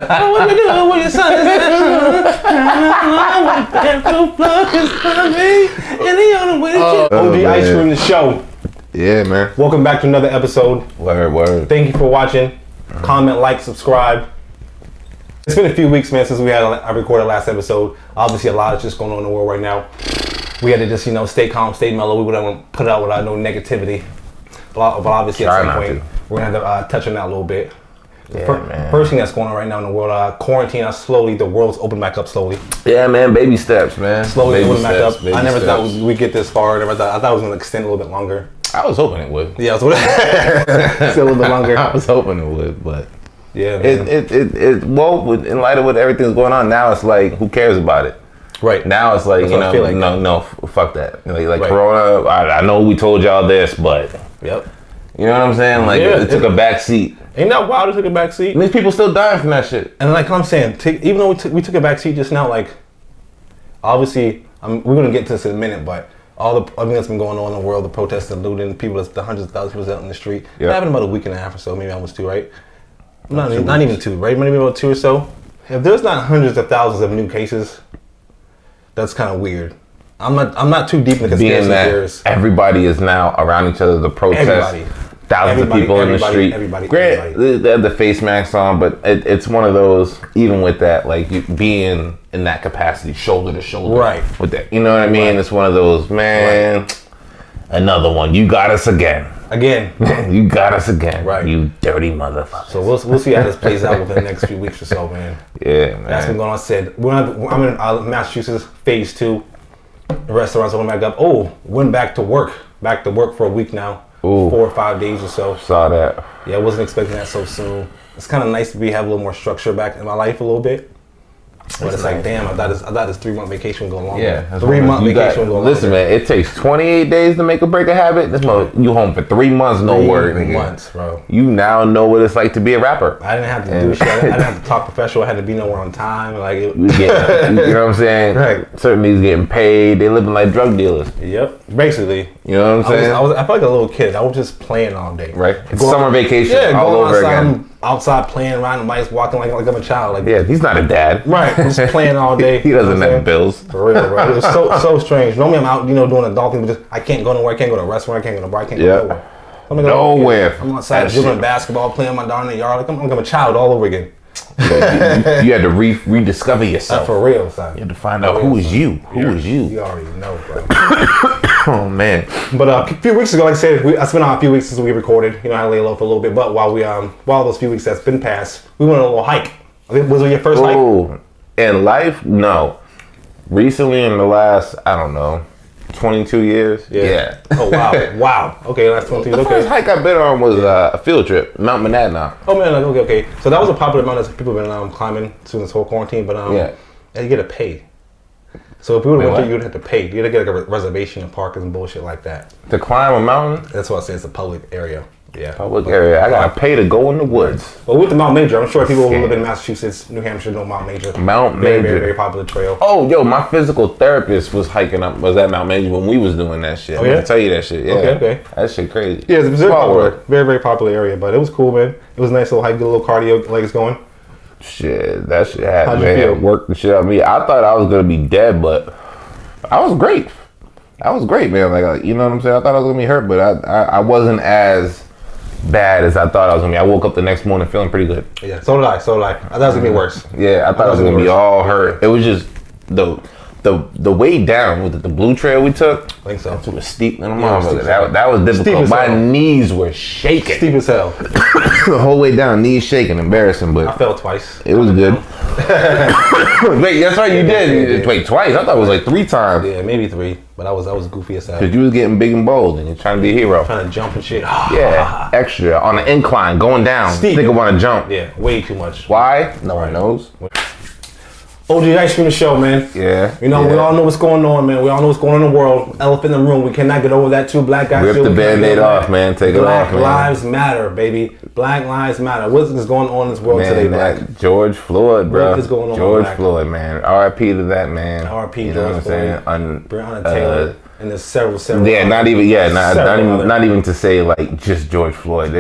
What you doing with your son? OGIceCreM The Show. Yeah, man. Welcome back to another episode. Word. Thank you for watching. Comment, like, subscribe. It's been a few weeks, man, since I recorded last episode. Obviously, a lot is just going on in the world right now. We had to just, stay calm, stay mellow. We wouldn't put it out without no negativity. But obviously, at some point, we're going to have to touch on that a little bit. Man. First thing that's going on right now in the world, quarantine. The world's opened back up slowly. Yeah, man, baby steps, man. Slowly opening back up. I never thought we'd get this far. I thought it was going to extend a little bit longer. I was hoping it would. Yeah, still a little bit longer. I was hoping it would, but yeah, man. Well, in light of what everything's going on now, it's like, who cares about it? Right. Now it's like, no, fuck that. Like right. Corona, I know we told y'all this, but yep. You know what I'm saying? Like, it took a back seat. Ain't that wild? It took a back seat. And these people still dying from that shit. And like I'm saying, even though we took a back seat just now, like, obviously, we're gonna get to this in a minute, but everything that's been going on in the world, the protests, the looting, the hundreds of thousands of people out in the street. Yep. It happened about a week and a half or so, maybe almost two, right? Not even two, right? Maybe about two or so. If there's not hundreds of thousands of new cases, that's kind of weird. I'm not too deep in the conspiracy theories. Everybody is now around each other. The protests, thousands of people in the street. Everybody. They have the face masks on, but it's one of those. Even with that, like you being in that capacity, shoulder to shoulder, right? With that, you know what I mean? Right. It's one of those, man. Right. Another one. You got us again. You got us again. Right. You dirty motherfucker. So we'll see how this plays out within the next few weeks or so, man. Yeah, man. That's been going on. I'm in Massachusetts, phase 2. The restaurants open back up. Oh, went back to work for a week now. Ooh. 4 or 5 days or so. Saw that. Yeah, I wasn't expecting that so soon. It's kind of nice to have a little more structure back in my life a little bit. But it's like, damn, I thought this 3-month vacation would go longer. Yeah. 3-month vacation would go longer. Listen, man, it takes 28 days to make or break a habit. You home for 3 months, no work. 3 months, bro. You now know what it's like to be a rapper. I didn't have to do shit. I didn't have to talk professional. I had to be nowhere on time. Like you know what I'm saying? Right. Certain niggas getting paid. They living like drug dealers. Yep. Basically. You know what I'm saying? I felt like a little kid. I was just playing all day. Right. It's summer vacation all over again. Outside playing, riding bikes, walking like I'm a child. Like, yeah, he's not a dad. Right, just playing all day. He doesn't have bills. For real, bro. It was so strange. Normally I'm out, doing adult things, but I can't go nowhere. I can't go to a restaurant. I can't go to a bar. I can't go nowhere. Nowhere. I'm outside dribbling basketball, playing my darn in the yard. Like I'm a child all over again. You had to rediscover yourself. For real, son. You had to find out who is you. Who is you? You already know, bro. Oh man! But a few weeks ago, like I said, it's been a few weeks since we recorded. I lay low for a little bit. But while those few weeks that's been passed, we went on a little hike. Was it your first hike? In life, no. Recently, in the last, 22 years. Yeah. Oh wow. Okay, last 22 years. The first hike I've been on was a field trip, Mount Monadnock. Oh man, okay. So that was a popular mountain that people have been climbing through this whole quarantine. But you get to pay. So if we would have went there, you'd have to pay. You'd have to get like a reservation and parking and bullshit like that. To climb a mountain? That's why I say it's a public area. Yeah. Public area. I gotta pay to go in the woods. Well, with the Mount Major, I'm sure people who live in Massachusetts, New Hampshire know Mount Major. Very, very popular trail. Oh, yo, my physical therapist was at Mount Major when we was doing that shit. Oh, yeah? I'm gonna tell you that shit. Yeah. Okay. That shit crazy. Yeah, it's very popular. Very popular area, but it was cool, man. It was a nice little hike, get a little cardio, legs going. Shit, that shit had How'd you feel? Worked the shit out of me. I thought I was gonna be dead, but I was great. Man. Like, you know what I'm saying? I thought I was gonna be hurt, but I wasn't as bad as I thought I was gonna be. I woke up the next morning feeling pretty good. Yeah, so did I. I thought it was gonna be worse. Yeah, I thought I was gonna be all hurt. It was just the way down with the blue trail we took. I think so. It was steep. That was difficult. My knees were shaking. Steep as hell. The whole way down, knees shaking, embarrassing. But I fell twice. It was good. Wait, that's right. You did. Wait, twice. I thought it was like 3 times. Yeah, maybe 3. But I was goofy as hell. Cause you was getting big and bold and you're trying to be a hero. Trying to jump and shit. Yeah, extra on the incline, going down. Steep. Nigga want to jump. Yeah, way too much. Why? No one knows. OGIceCreM The Show, man. Yeah. We all know what's going on, man. We all know what's going on in the world. Elephant in the room. We cannot get over that too. Black guys. Rip the Band-Aid off, man. Take it off, man. Black lives matter, baby. Black lives matter. What is going on in this world today, Black? George Floyd, bro. What is going on, George Floyd, man. R.I.P. to that man. R.I.P. You know what I'm saying? Breonna Taylor. And there's several. Yeah, not even to say like just George Floyd.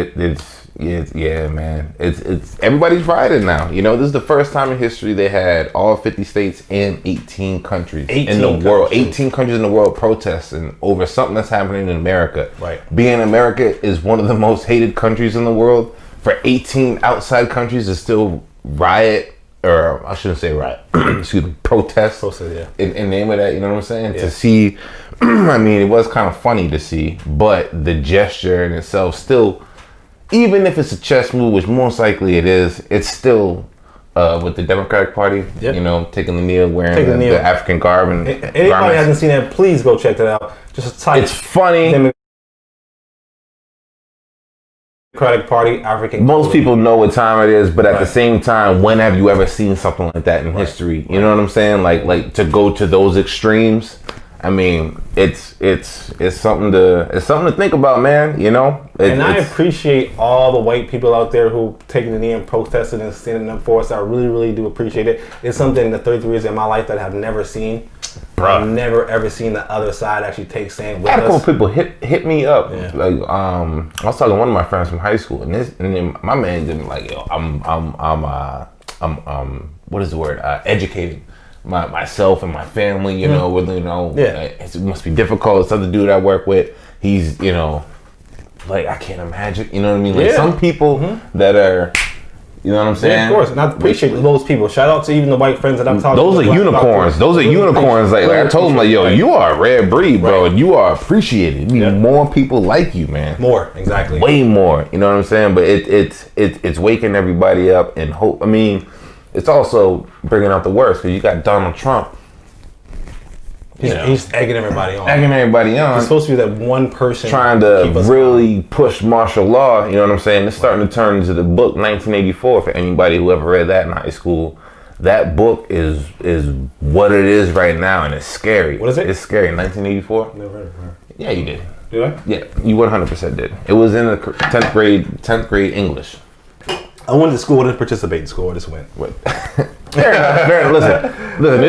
Yeah, man. It's everybody's rioting now. You know, this is the first time in history they had all 50 states and 18 countries in the world. 18 countries in the world protesting over something that's happening in America. Right. Being America is one of the most hated countries in the world. For 18 outside countries to still riot, or I shouldn't say riot, excuse me, protest. Yeah. In name of that, you know what I'm saying? Yeah. To see, I mean, it was kind of funny to see, but the gesture in itself still, even if it's a chess move, which most likely it is, it's still with the Democratic Party, you know, taking the knee, wearing the African garb. And anybody hasn't seen that, please go check that out. Just type. It's funny. Democratic Party, African. Most people know what time it is, but at the same time, when have you ever seen something like that in history? You know what I'm saying? Like to go to those extremes. I mean, it's something to think about, man. You know, I appreciate all the white people out there who taking the knee and protesting and standing up for us. I really, really do appreciate it. It's something in the 33 years in my life that I have never seen. Bruh. I've never ever seen the other side actually take stand with us. A couple people hit me up. Yeah. Like I was talking to one of my friends from high school, and then my man didn't like, yo, I'm what is the word? Educating myself and my family, you know, with, you know, it must be difficult. It's other dude I work with, he's, you know, like, I can't imagine, you know what I mean? Like some people that are, you know what I'm saying? Yeah, of course, and I appreciate those people. Shout out to even the white friends that I'm talking to. Those are unicorns. Those are unicorns. Like I told them, like, yo, you are a rare breed, bro, and you are appreciated. You need more people like you, man. More, exactly. Way more. You know what I'm saying? But it's waking everybody up and hope. I mean, it's also bringing out the worst because you got Donald Trump. He's egging everybody on. He's supposed to be that one person trying to really push martial law. You know what I'm saying? It's starting to turn into the book 1984 for anybody who ever read that in high school. That book is what it is right now, and it's scary. What is it? It's scary. 1984. Never heard of her. Yeah, you did. Did I? Yeah, you 100% did. It was in the 10th grade English. I went to school, didn't participate in school. I just went. Fair enough. Listen.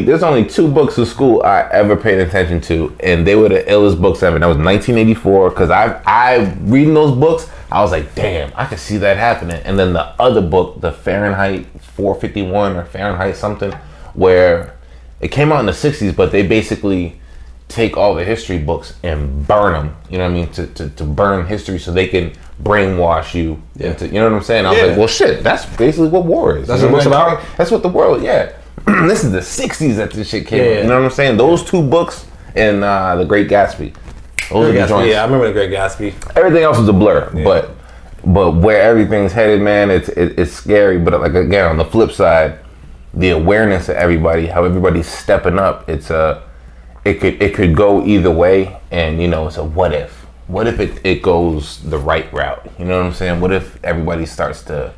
There's only 2 books of school I ever paid attention to, and they were the illest books ever. And that was 1984. Because I reading those books, I was like, damn, I could see that happening. And then the other book, the Fahrenheit 451 or Fahrenheit something, where it came out in the 60s, but they basically take all the history books and burn them. You know what I mean? To burn history so they can brainwash you. Yeah. You know what I'm saying? I was like, well, shit, that's basically what war is. That's what it's about? That's what the world, This is the 60s that this shit came out. You know what I'm saying? Those 2 books and The Great Gatsby. Those are the joints. Yeah, I remember The Great Gatsby. Everything else was a blur. Yeah. But where everything's headed, man, it's scary. But like, again, on the flip side, the awareness of everybody, how everybody's stepping up, it could go either way, and you know, it's a what if. What if it goes the right route? You know what I'm saying? What if everybody starts to,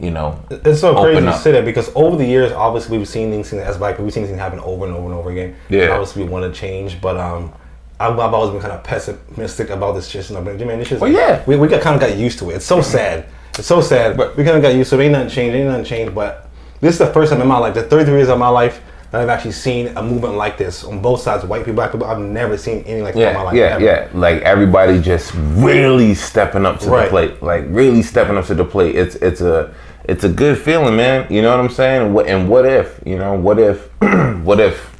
you know, it's so crazy to say that, because over the years, obviously we've seen things as black people, we've seen things happen over and over and over again. Yeah. Obviously we want to change, but I've always been kind of pessimistic about this shit. And I'm like, man, this shit. We kind of got used to it. It's so sad. It's so sad. But we kind of got used to it. Ain't nothing changed. But this is the first time in my life, the 33 years of my life, that I've actually seen a movement like this on both sides, white people, black people. I've never seen anything like that in my life. Yeah. Like everybody just really stepping up to the plate. Like really stepping up to the plate. It's a good feeling, man. You know what I'm saying? And what if, you know, what if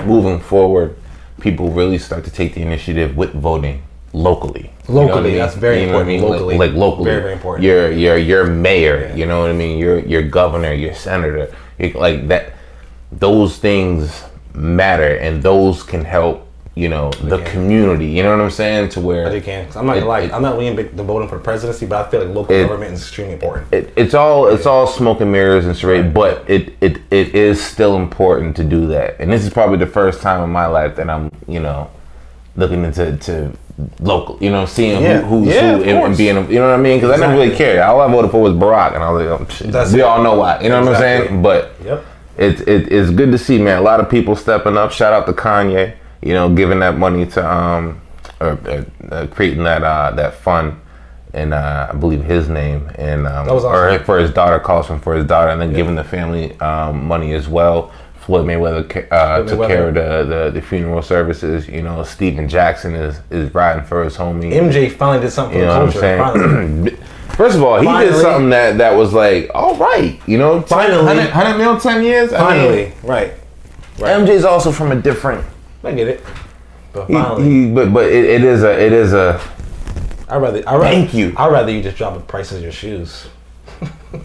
moving forward, people really start to take the initiative with voting locally. Locally, you know what I mean? That's very important. You know what I mean? Like locally, very, very important. Your mayor, you know what I mean? Your governor, your senator, like that. Those things matter, and those can help, you know, the community. You know what I'm saying? To where they can. I'm not gonna lie. I'm not leaning the voting for the presidency, but I feel like local government is extremely important. It's all smoke and mirrors and charade, but it is still important to do that. And this is probably the first time in my life that I'm, you know, looking into local, you know, seeing who's who and being, you know what I mean? Because I never really cared. All I voted for was Barack, and I was like, oh, shit. We all know why. You know what I'm saying? But it's good to see, man. A lot of people stepping up. Shout out to Kanye, you know, giving that money to creating that fund, and I believe his name, and that was awesome. or for his daughter, calls him for his daughter, and then giving the family money as well Floyd Mayweather took care of the funeral services. You know, Steven Jackson is riding for his homie. MJ finally did something for the culture. Finally. First of all, he did something that was like, all right, you know, finally 100 mil, 10 years. Finally, right. MJ's also from a different. I get it, but finally, but it is a. Thank you. I'd rather you just drop the price of your shoes.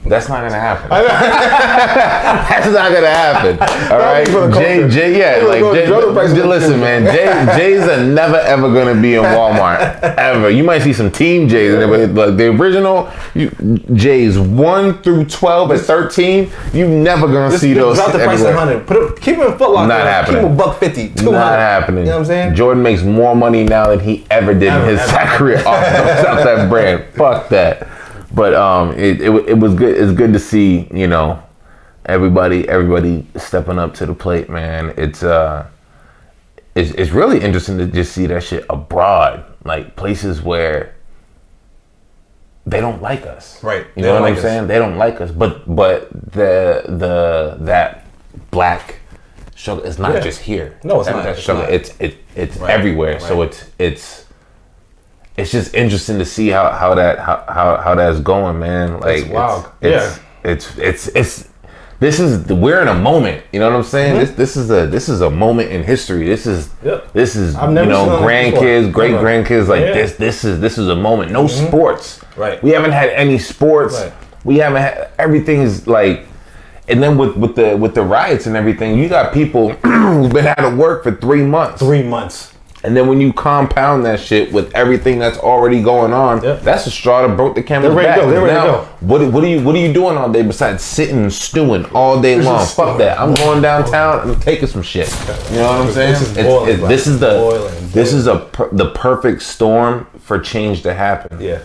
That's not gonna happen. That's not gonna happen. All right, Jay. Listen, man. Jay's are never ever gonna be in Walmart ever. You might see some Team J's in there, but the original J's 1 through 12 and 13, you never gonna see those. Drop the price at 100. Keep him in Foot Locker. Not happening. Keep him $150. 200. Not happening. You know what I'm saying? Jordan makes more money now than he ever did in his career off that brand. Fuck that. But it was good. It's good to see, you know, everybody stepping up to the plate, man. It's really interesting to just see that shit abroad, like places where they don't like us. Right. You know what I'm saying? They don't like us. But that black struggle is not just here. No, it's not. It's everywhere. Right. So it's just interesting to see how that's going, man. Like, it's wild. We're in a moment. You know what I'm saying? Mm-hmm. This is a moment in history. This is grandkids, great grandkids. Like this is a moment. No sports. Right. We haven't had any sports. Right. We haven't had everything is like. And then with the riots and everything, you got people who've been out of work for 3 months. 3 months. And then when you compound that shit with everything that's already going on, that's the straw that broke the camel's back. They're ready to go. What are you doing all day besides sitting and stewing all day long? Fuck that. I'm going downtown and I'm taking some shit. You know what I'm saying? This is the perfect storm for change to happen. Yeah.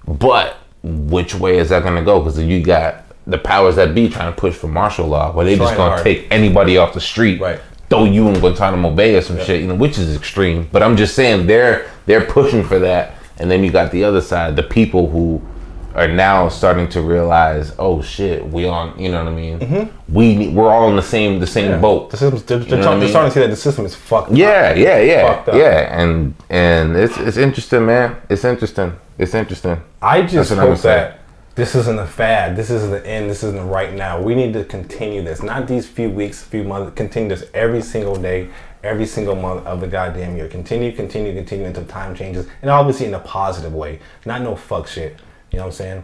But which way is that gonna go? Because you got the powers that be trying to push for martial law, where they just gonna take anybody off the street. Right. Throw you in Guantanamo Bay or some shit, you know, which is extreme. But I'm just saying they're pushing for that, and then you got the other side, the people who are now starting to realize, oh shit, we on, you know what I mean? Mm-hmm. We're all in the same boat. The system's, they're starting to see that the system is fucked up. Yeah, and it's interesting, man. It's interesting. I just hope that this isn't a fad. This isn't the end. This isn't right now. We need to continue this. Not these few weeks, few months. Continue this every single day, every single month of the goddamn year. Continue until time changes. And obviously in a positive way. Not no fuck shit. You know what I'm saying?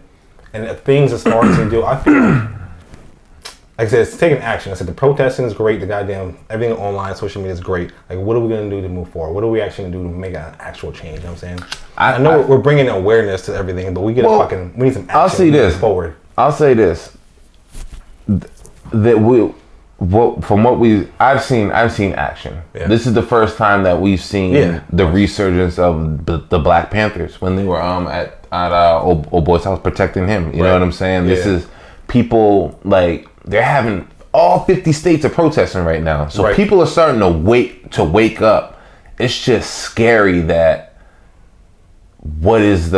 And if things are starting to do, I feel like I said, it's taking action. I said the protesting is great. The goddamn everything online, social media is great. Like, what are we gonna do to move forward? What are we actually gonna do to make an actual change? You know what I'm saying? I know we're bringing awareness to everything, but we need some action. I'll see this forward. I'll say this. I've seen action. Yeah. This is the first time that we've seen the resurgence of the Black Panthers when they were at old boy's house protecting him. You know what I'm saying? This is people like they're having all 50 states are protesting right now. So people are starting to wake up. It's just scary that what's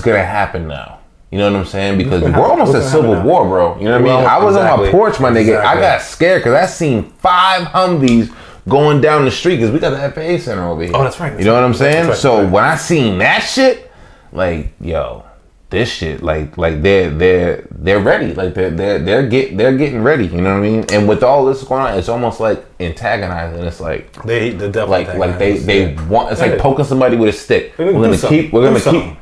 gonna happen now? You know what I'm saying? Because we're almost at civil war, bro. You know what I mean? I was on my porch, my nigga. I got scared because I seen 5 Humvees going down the street because we got the FAA center over here. Oh, that's right. You know what I'm saying? When I seen that shit, like, yo, this shit, like they're ready. Like they're getting ready. You know what I mean? And with all this going on, it's almost like antagonizing. It's like the devil. Like they want. It's like poking somebody with a stick. We're gonna keep.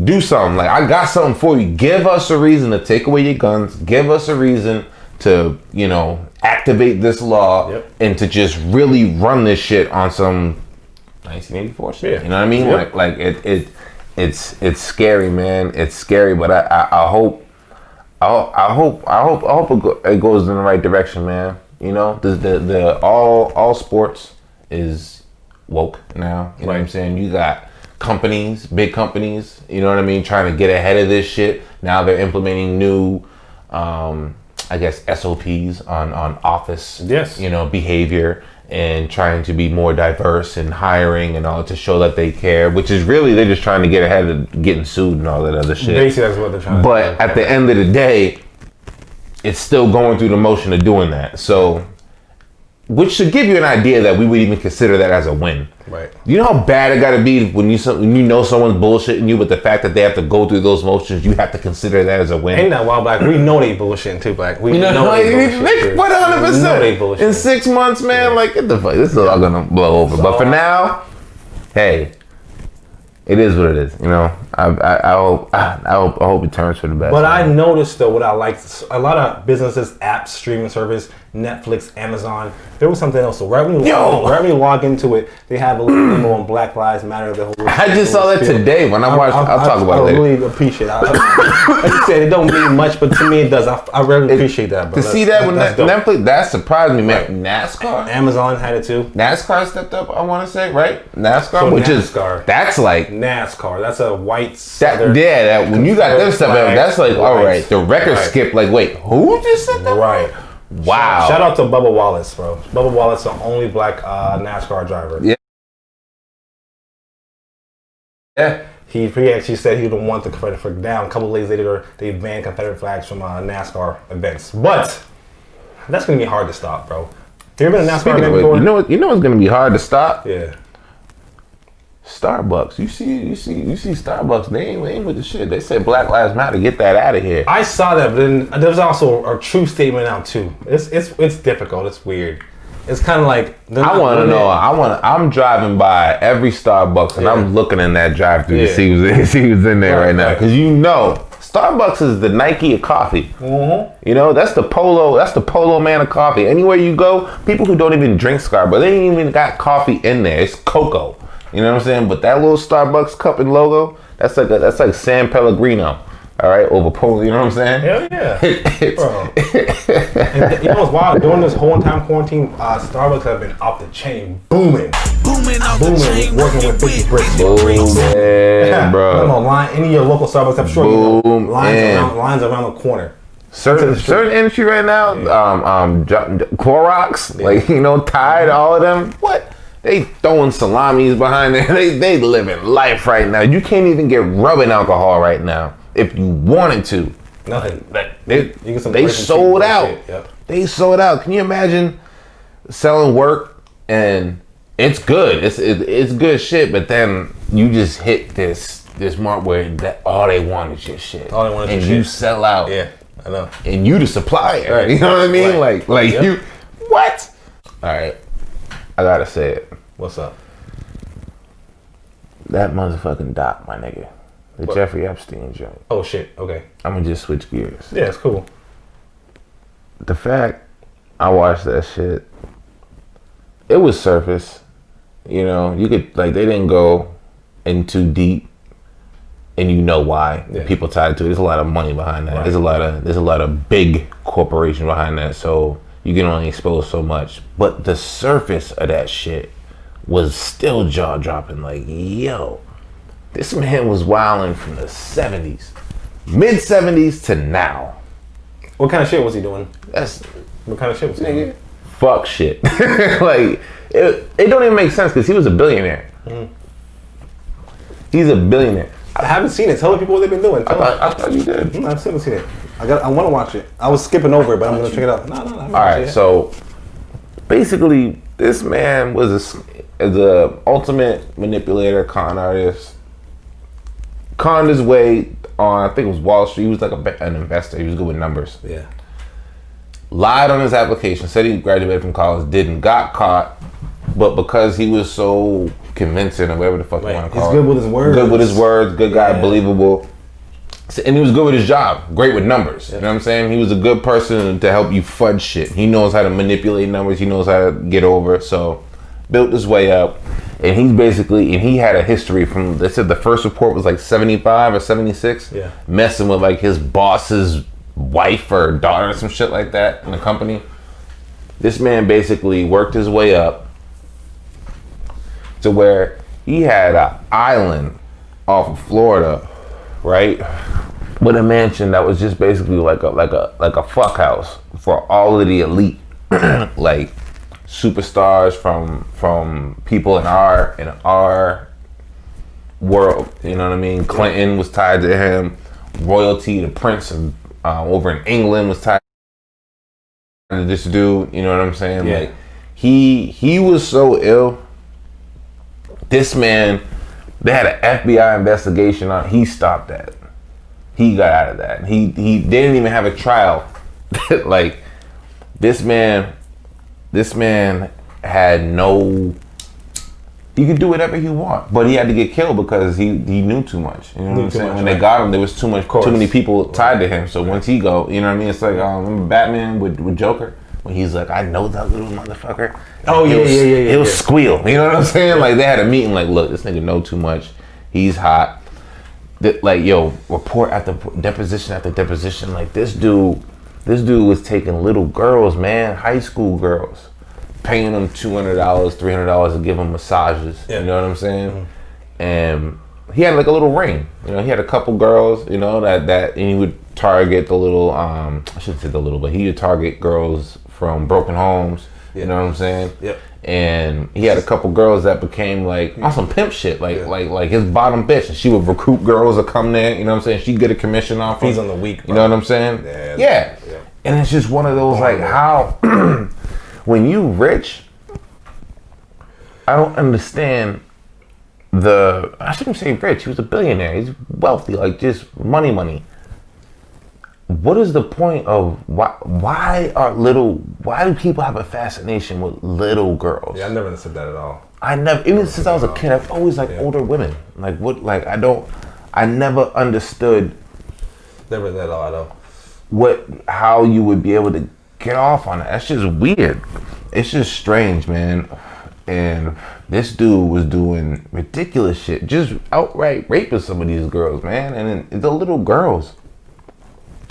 Do something. Like, I got something for you. Give us a reason to take away your guns. Give us a reason to, you know, activate this law and to just really run this shit on some 1984 shit. Yeah. You know what I mean? Yep. Like it's scary, man. It's scary, but I hope it goes in the right direction, man. You know, the all sports is woke now. You know what I'm saying? You got big companies, you know what I mean, trying to get ahead of this shit. Now they're implementing new, I guess, SOPs on office, you know, behavior and trying to be more diverse in hiring and all to show that they care, which is really, they're just trying to get ahead of getting sued and all that other shit. Basically, that's what they're trying to do. But at the end of the day, it's still going through the motion of doing that. So, which should give you an idea that we would even consider that as a win. Right. You know how bad it got to be when you know someone's bullshitting you, but the fact that they have to go through those motions, you have to consider that as a win. Ain't that wild, Black? We know they bullshitting too, Black. We know they bullshitting. 100%. In 6 months, man, like, get the fuck. This is all gonna blow over. But for now, hey, it is what it is. You know, I hope it turns for the best. But I noticed though, what I like, a lot of businesses, apps, streaming service, Netflix, Amazon. There was something else. So right when you log into it, they have a little memo on Black Lives Matter. The whole I just saw that today when I watched. I'll talk about it later. I really appreciate it. Like you said, it don't mean much, but to me it does. I really appreciate that. Bro. To see that when Netflix, that surprised me, man. NASCAR, Amazon had it too. NASCAR stepped up. I want to say right. NASCAR, So which NASCAR. is that's like NASCAR. That's a white. That when you got them stuff, that's like all right. The record skip. Like wait, who just said that? Right. Wow. Shout out to Bubba Wallace, bro. Bubba Wallace, the only black NASCAR driver. Yeah. Yeah. He actually said he didn't want the Confederate flag down. A couple of days later, they banned Confederate flags from NASCAR events. But that's gonna be hard to stop, bro. You ever been a NASCAR event before? You know what's gonna be hard to stop? Yeah. Starbucks. You see Starbucks. They ain't with the shit. They said Black Lives Matter. Get that out of here. I saw that, but then there's also a true statement out too. It's difficult. It's weird. It's kind of like I want to know. I'm driving by every Starbucks and I'm looking in that drive-thru to see who's in there right now, because you know Starbucks is the Nike of coffee. Mm-hmm. You know that's the polo man of coffee. Anywhere you go, people who don't even drink Starbucks, they ain't even got coffee in there. It's cocoa. You know what I'm saying? But that little Starbucks cup and logo, that's like San Pellegrino. All right, over polo. You know what I'm saying? Hell yeah, bro. And you know what's wild? During this whole entire quarantine, Starbucks have been off the chain, booming, working with 50 bricks. Booming, bro. I'm online. Any of your local Starbucks, I'm sure you know lines around the corner. Certain industry right now, Clorox, like Tide, all of them. What? They throwing salamis behind there. They living life right now. You can't even get rubbing alcohol right now if you wanted to. Nothing. They sold out. Yep. They sold out. Can you imagine selling work and it's good. It's good shit. But then you just hit this mark where all they want is your shit. All they want is and your you shit. sell out. Yeah, I know. And you the supplier. Right. You know what I mean? Right. Like you. What? All right. I gotta say it. What's up? That motherfucking doc, my nigga. The Jeffrey Epstein joint. Oh shit. Okay. I'm gonna just switch gears. Yeah, it's cool. The fact I watched that shit, it was surface. You could they didn't go in too deep, and you know why. Yeah. People tied to it. There's a lot of money behind that. Right. There's a lot of big corporation behind that. So you can only expose so much. But the surface of that shit was still jaw dropping. Like, yo, this man was wilding from the 70s, mid 70s to now. What kind of shit was he doing? What kind of shit was he doing? Fuck shit. Like, it don't even make sense because he was a billionaire. Mm-hmm. He's a billionaire. I haven't seen it. Tell the people what they've been doing. I thought you did. I've still seen it. I want to watch it. I was skipping over it, but I'm gonna check it out. No. All right. So basically, this man was the ultimate manipulator, con artist. Conned his way on, I think it was Wall Street. He was like an investor. He was good with numbers. Yeah. Lied on his application. Said he graduated from college. Didn't. Got caught. But because he was so convincing or whatever the fuck you want to call it. He's good with his words. Good with his words. Good guy. Believable. And he was good with his job. Great with numbers. You know what I'm saying? He was a good person to help you fudge shit. He knows how to manipulate numbers. He knows how to get over. So built his way up. And he had a history from, they said the first report was like 75 or 76. Yeah. Messing with like his boss's wife or daughter or some shit like that in the company. This man basically worked his way up to where he had an island off of Florida, right? With a mansion that was just basically like a fuck house for all of the elite, like superstars from people in our world. You know what I mean? Clinton was tied to him. Royalty, the prince over in England was tied. this dude, you know what I'm saying? Yeah. Like he was so ill. This man, they had an FBI investigation on. He stopped that. He got out of that. He didn't even have a trial. Like this man had no. He could do whatever he want, but he had to get killed because he knew too much. You know what I'm saying? When they got him, there was too many people tied to him. So once he go, you know what I mean? It's like remember Batman with Joker when he's like, I know that little motherfucker. Oh yeah. He'll squeal. You know what I'm saying? Like they had a meeting. Like, look, this nigga know too much. He's hot. Like report after deposition after deposition. Like this dude was taking little girls, man, high school girls. Paying them $200, $300 to give them massages. Yeah. You know what I'm saying? Mm-hmm. And he had like a little ring. You know, he had a couple girls. You know that, and he would target the little. I shouldn't say the little, but he would target girls from broken homes. Yeah. You know what I'm saying? Yep. And he had a couple girls that became like on some pimp shit, like his bottom bitch. And she would recruit girls to come there. You know what I'm saying? She'd get a commission off him. He's on the week. You know what I'm saying? Yeah. And it's just one of those like how. When you rich, I don't understand I shouldn't say rich, he was a billionaire, he's wealthy, like just money. What is the point of why do people have a fascination with little girls? Yeah, I never understood that at all. Even since I was a kid, I've always liked older women. Like what, like I never understood. Never that at all, though. How you would be able to get off on it. That's just weird. It's just strange, man. And this dude was doing ridiculous shit, just outright raping some of these girls, man. And the little girls,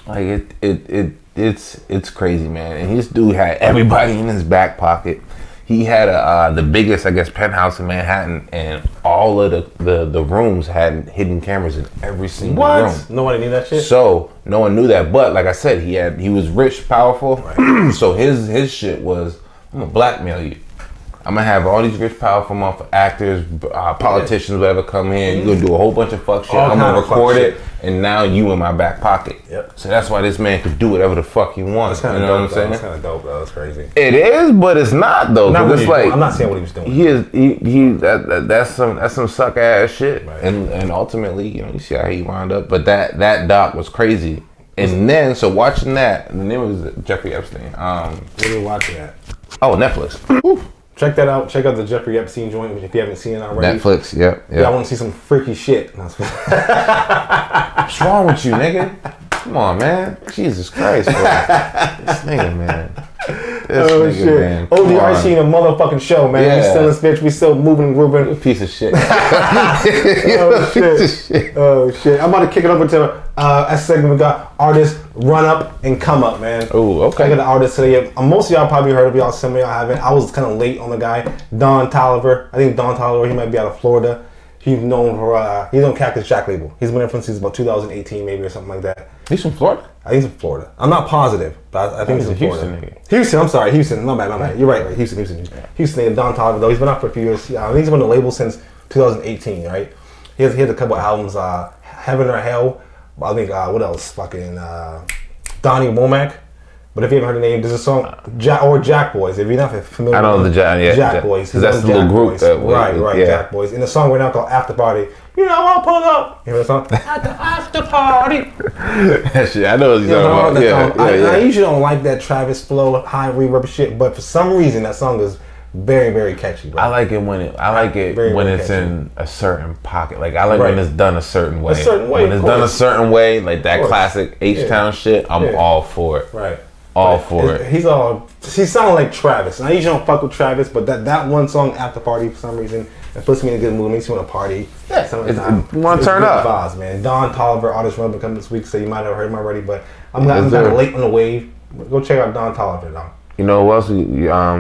like it's crazy, man. And this dude had everybody in his back pocket. He had the biggest, I guess, penthouse in Manhattan, and all of the rooms had hidden cameras in every single room. Nobody knew that shit? So no one knew that. But like I said, he was rich, powerful. Right. So his shit was, I'm gonna blackmail you. I'm gonna have all these rich, powerful actors, politicians, whatever, come in. You're gonna do a whole bunch of fuck shit. I'm gonna record it, and now you in my back pocket. Yep. So that's why this man could do whatever the fuck he wants. You know what I'm saying? That's kind of dope, though. That's crazy. It is, but it's not though. It's like, I'm not saying what he was doing. That's some suck ass shit. Right. And ultimately, you know, you see how he wound up. But that doc was crazy. And then, so watching that, the name was Jeffrey Epstein. Where are you watching that? Oh, Netflix. Check that out. Check out the Jeffrey Epstein joint if you haven't seen it already. Netflix, yep. Yeah, I want to see some freaky shit. What's wrong with you, nigga? Come on, man. Jesus Christ, bro. This nigga, man. This nigga, shit. Man. OGIceCream The motherfucking show, man. Yeah. We still in this bitch. We still moving and grooving. You piece of shit. Oh, shit. I'm about to kick it over to a segment. We got artists Run Up and Come Up, man. Oh, okay. I got the artists today. Most of y'all probably heard of y'all. Some of y'all haven't. I was kind of late on the guy. Don Toliver. I think Don Toliver, he might be out of Florida. He's known for, he's on Cactus Jack label. He's been in since about 2018 maybe or something like that. He's from Florida? I think he's from Florida. I'm not positive, but I think he's from Florida. Houston, I'm sorry. Houston. No bad. You're right. Houston. Houston, Don Toliver, though. He's been out for a few years. I think he's been on the label since 2018, right? He has a couple albums, Heaven or Hell. I think, what else? Fucking Donnie Womack. But if you haven't heard the name, there's a song, Jack Boys. If you're not familiar with Jack Boys. Because that's the little group. Right, yeah. Jack Boys. In the song right now called After Party, you know, I'll pull up. You hear that song? At the after party. That shit, I know what you're talking about. I usually don't like that Travis flow, high reverb shit, but for some reason that song is very, very catchy, bro. I like it when it's catchy. In a certain pocket. Like I like when it's done a certain way. When it's done a certain way, like that classic H-Town shit, I'm all for it. Right. All for it. He sounded like Travis. And I usually don't fuck with Travis, but that one song, After Party, for some reason, it puts me in a good mood, makes me want to party. Yeah, you want to turn up. Vibes, man. Don Toliver, artist Run coming this week, so you might have heard him already, but I'm kind of late on the wave. Go check out Don Toliver, though. You know what else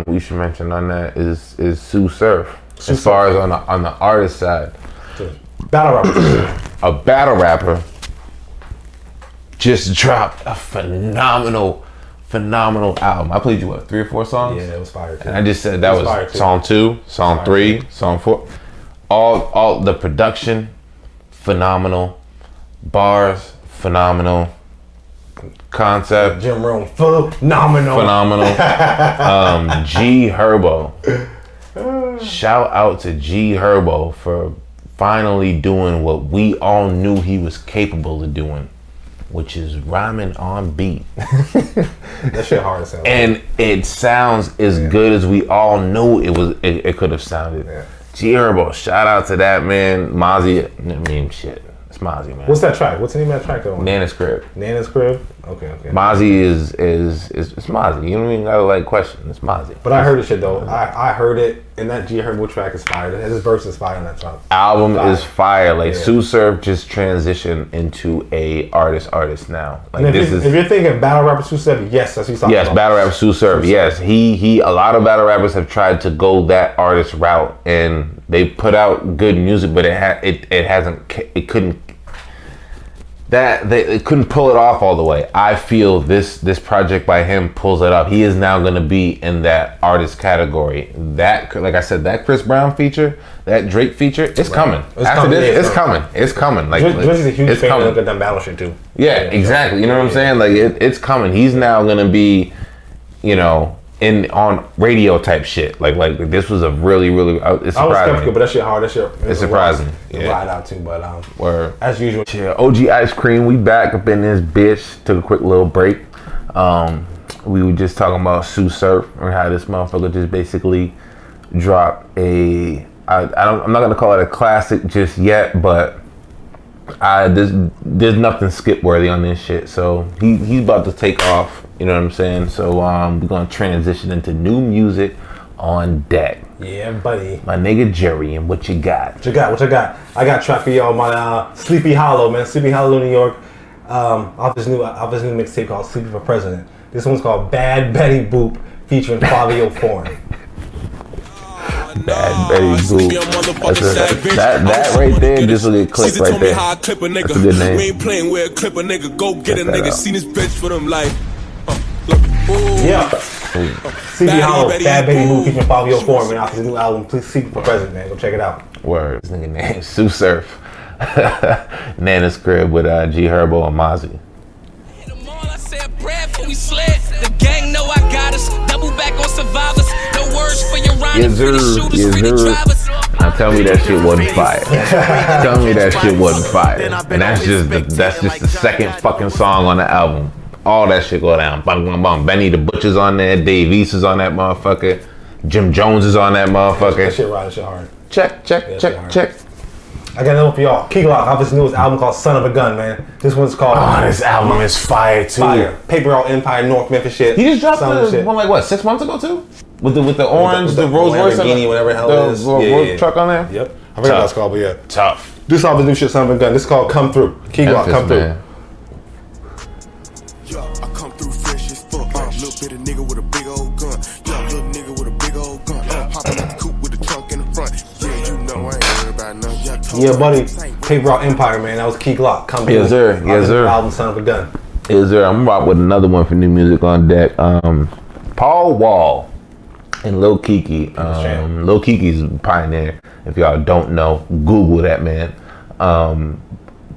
we should mention on that is Sue Surf. As far as on the artist side. Battle rapper. A battle rapper just dropped a phenomenal album. I played you 3 or 4 songs? Yeah, it was fire too. And I just said that was song 2, song 3, song 4. All the production, phenomenal. Bars, phenomenal. Concept. Jim Rome, phenomenal. G Herbo. Shout out to G Herbo for finally doing what we all knew he was capable of doing, which is rhyming on beat. That shit hard as hell. And it sounds as good as we all knew it could have sounded. Yeah. G Herbo, shout out to that man. Mozzie, I mean, shit. It's Mozzie, man. What's that track? What's the name of that track though? Nana's Crib. Nana's Crib? Okay. Mozzie is it's Mozzie. You don't even gotta like question. It's Mozzie. But I heard the shit though. I heard it, and that G Herbo track is fire. His verse is fire on that track. Album is fire. Like Sue Surf just transitioned into a artist now. Like and if you're thinking battle rapper Sue Surf, yes, that's what he's talking about. Yes, battle rapper Sue Surf. Yes, he. A lot of battle rappers have tried to go that artist route, and they put out good music, but it couldn't pull it off all the way. I feel this project by him pulls it off. He is now going to be in that artist category. That, like I said, that Chris Brown feature, that Drake feature, it's coming. It's coming. Like Drake is a huge fan of that battle shit too. Yeah, exactly. You know what I'm saying? Like it's coming. He's now going to be, on radio type shit. Like this was a really it's surprising. I was skeptical, but that shit hard. That shit it's surprising. Ride out too, but word. As usual. Yeah, OGIceCream, we back up in this bitch. Took a quick little break. We were just talking about Sue Surf and how this motherfucker just basically dropped I'm not gonna call it a classic just yet, but there's nothing skip worthy on this shit. So he's about to take off. You know what I'm saying? So we're gonna transition into new music on deck. Yeah, buddy. My nigga Jerry, and what you got? What I got? I got a track for y'all. My Sleepy Hollow, man. Sleepy Hollow, New York. Off this new mixtape called Sleepy for President. This one's called Bad Betty Boop, featuring Fabio Foreign. Bad Betty Boop. That right there just really clicked right there. That's a good name. We ain't playing with a clip, a nigga. Go get a nigga. See this bitch for them like. Yeah. CB Hollow, Bad Betty Boop featuring Fabio Foreman off his new album, Please Sleep for President, man. Go check it out. Word. This nigga named Sue Surf. Nana's Crib with G Herbo and Mozzie. The gang know I got us. Double back on survivors. No words for your rhyme. For the shooters, for the drivers. Now tell me that shit wasn't fire. Tell me that shit wasn't fire. And that's just the second fucking song on the album. All that shit go down. Bang, bang, bang. Benny the Butcher's on there. Dave East is on that motherfucker. Jim Jones is on that motherfucker. That shit right, that shit hard. Check. I got another one for y'all. Key Glock off his newest album called Son of a Gun, man. This one's called... Oh, this album is fire, too. Fire. Paper Route Empire, North Memphis shit. He just dropped the one like, what, 6 months ago, too? With the orange, the Rolls Royce, whatever the hell it is. The truck on there? Yep. I forgot what it's called, but yeah. Tough. This off his new shit, Son of a Gun. This is called Come Through. Key Glock, Come Through. Yo, I come through fresh as fuck. Little bit of nigga with a big old gun. Yo, little nigga with a big old gun. Hopping in the coupe with the trunk in the front. Yeah, you know I ain't worried about nothing. Yeah, buddy. Paper Route Empire, man. That was Key Glock. Come Through. Yes, sir. Yes, sir. Album Son of a Gun. Yes, sir. I'm rock with another one for new music on deck. Paul Wall and Lil Keke. Lil Keke's a pioneer. If y'all don't know, Google that man.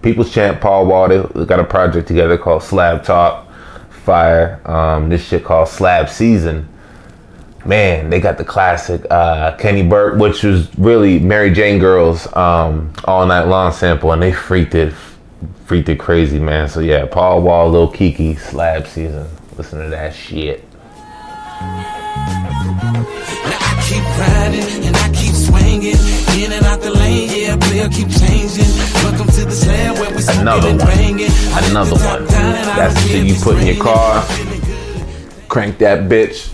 People's Champ, Paul Wall, they got a project together called Slab Talk. Fire. This shit called Slab Season. Man, they got the classic Kenny Burke, which was really Mary Jane Girls All Night Long sample, and they freaked it crazy, man. So yeah, Paul Wall, Lil Keke, Slab Season. Listen to that shit. Now I keep riding and I keep swinging in and out the lane. Yeah, player keep changing. Welcome to the slam where we Another one. That's the shit you put in your car. Crank that bitch.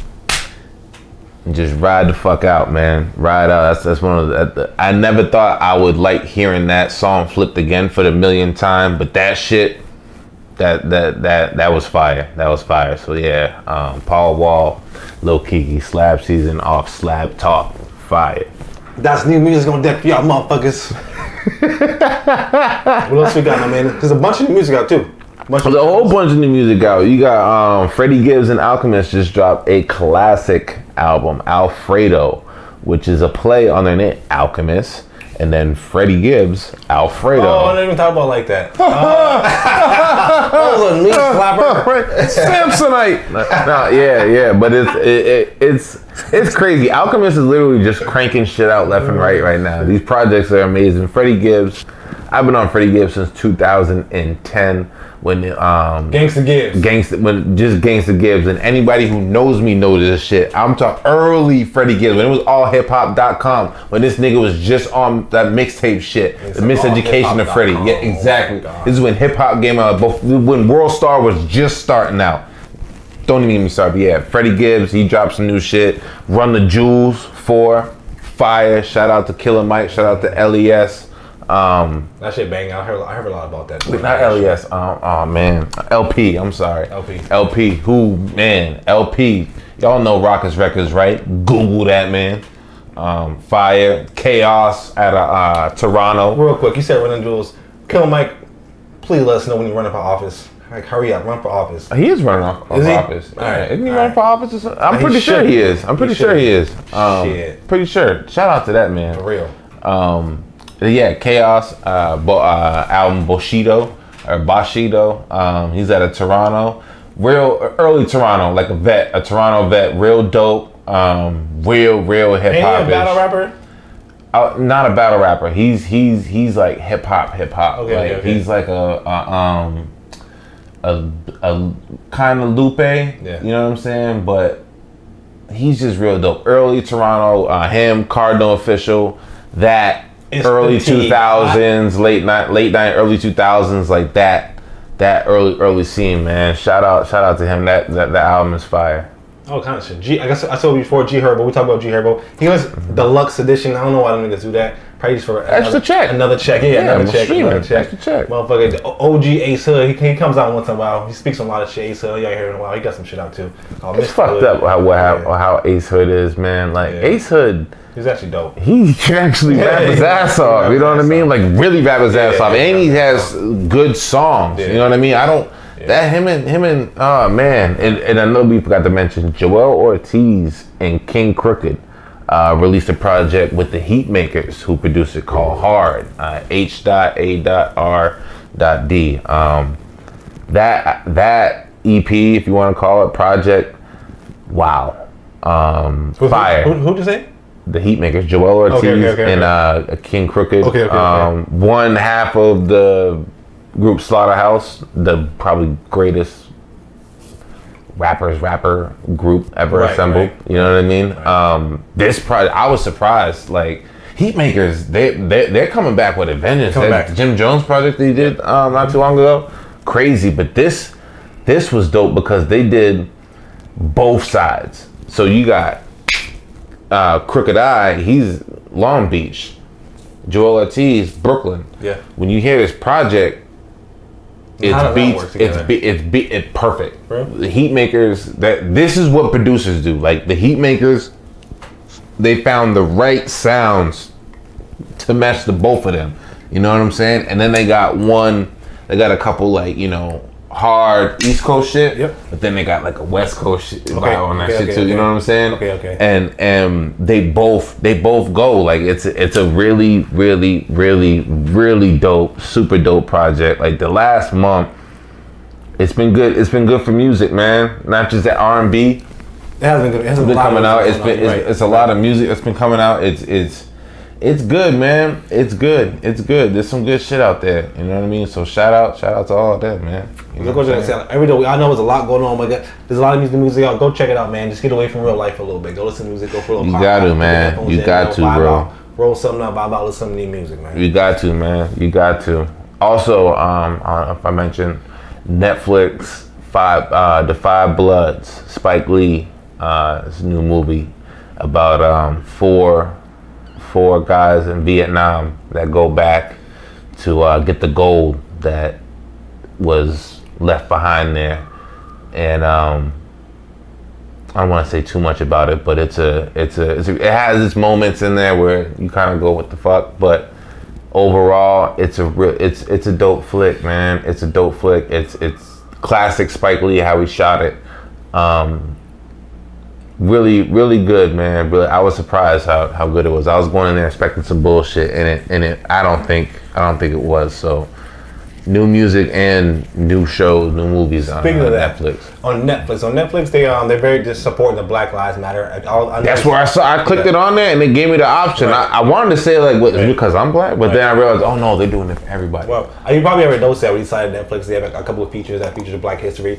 And just ride the fuck out, man. Ride out. That's one of the. I never thought I would like hearing that song flipped again for the millionth time, but that shit, that was fire. That was fire. So yeah, Paul Wall, Lil Keke, Slab Season off Slab Talk, fire. That's new music on deck for y'all motherfuckers. What else we got, my man? There's a bunch of new music out too. There's a whole bunch of new music out. You got Freddie Gibbs and Alchemist just dropped a classic album, Alfredo, which is a play on their name, Alchemist, and then Freddie Gibbs, Alfredo. Oh, I didn't even talk about it like that. That was a knee slapper. Samsonite. No, yeah, but it's crazy. Alchemist is literally just cranking shit out left and right now. These projects are amazing. Freddie Gibbs, I've been on Freddie Gibbs since 2010 when Gangsta Gibbs, and anybody who knows me knows this shit. I'm talking early Freddie Gibbs when it was all HipHop.com, when this nigga was just on that mixtape shit, the Miseducation of Freddie. Yeah, exactly. This is when hip hop came out, when World Star was just starting out. Don't even get me started. But yeah, Freddie Gibbs, he dropped some new shit. Run the Jewels 4, fire. Shout out to Killer Mike. Shout out to LES. That shit bang. I heard a lot about that. Not LES. Oh man, LP. I'm sorry. LP. Who man? LP. Y'all know Rockets Records, right? Google that, man. Fire. Chaos out of Toronto. Real quick, you said Run the Jewels. Killer Mike, please let us know when you run for office. Like, hurry up, run for office. He is running for office. All right. Isn't he running for office? I'm pretty sure he is. Pretty sure. Pretty sure. Shout out to that man. For real. Yeah, Chaos, album Bushido. He's out of Toronto. Real early Toronto, like a Toronto vet, real dope, real hip hop. Ain't he a battle rapper? Not a battle rapper. He's like hip hop. Okay. He's like a kind of Lupe. Yeah. You know what I'm saying? But he's just real dope. Early Toronto, him, Cardinal Official, that. It's early 2000s, late night, early 2000s, like that early scene, man. Shout out to him. That album is fire. Oh, kind of shit. I guess I told you before G Herbo. We talked about G Herbo. He was deluxe edition. I don't know why them niggas do that. Probably just for extra check. Another check. Yeah, another check. Extra check. Motherfucker, OG Ace Hood. He comes out once in a while. He speaks on a lot of shit. Ace Hood. Y'all hear in a while. He got some shit out too. It's fucked up how Ace Hood is, man. Like Ace Hood. He's actually dope. He can actually rap his ass off. You know what I mean? Like really rap his ass off. And he has good songs. You know what I mean? I don't. That him and oh man. And I know we forgot to mention Joel Ortiz and King Crooked released a project with the Heatmakers who produced it called Hard. H.A.R.D. That EP, if you want to call it, project. Wow. Fire. Who'd you say? The Heatmakers, Joel Ortiz and King Crooked. One half of the group Slaughterhouse, the probably greatest rapper group ever assembled. Right. You know what I mean? This project, I was surprised. Like Heatmakers, they're coming back with a vengeance. That Jim Jones project they did not too long ago, crazy. But this was dope because they did both sides. So you got Crooked Eye, he's Long Beach. Joel Ortiz, Brooklyn. Yeah. When you hear this project, it's perfect. Bro? The Heatmakers, this is what producers do. Like the Heatmakers, they found the right sounds to match the both of them. You know what I'm saying? And then they got a couple like, you know, hard East Coast shit. Yep. But then they got like a West Coast shit on that shit too. You know what I'm saying? Okay. And they both go. Like it's a really dope, super dope project. Like the last month, it's been good. It's been good for music, man. Not just that R&B. It has been good. It's been coming out. It's a lot of music that's been coming out. It's good, man. It's good. There's some good shit out there. You know what I mean? So shout out to all of that, man. Every day, I know there's a lot going on, but there's a lot of music out. Go check it out, man. Just get away from real life for a little bit. Go listen to music. Go for a little. You got to, man. You got to, bro. Roll something up. Vibe out. Listen to new music, man. You got to, man. You got to. Also, if I mentioned Netflix, The Five Bloods, Spike Lee, it's a new movie about four guys in Vietnam that go back to get the gold that was left behind there. And I don't want to say too much about it, but it has its moments in there where you kind of go, what the fuck? But overall, it's a dope flick, man. It's a dope flick. It's classic Spike Lee, how he shot it. Really good, man. Really, I was surprised how good it was. I was going in there expecting some bullshit, and it I don't think it was. So new music and new shows, new movies on Netflix. On Netflix, they're very just supporting the Black Lives Matter. That's where I saw. I clicked it on there, and they gave me the option. Right. I wanted to say like, what, because I'm black, but then I realized, oh no, they're doing it for everybody. Well, you probably already noticed that when you decided Netflix, they have a couple of features that feature Black history.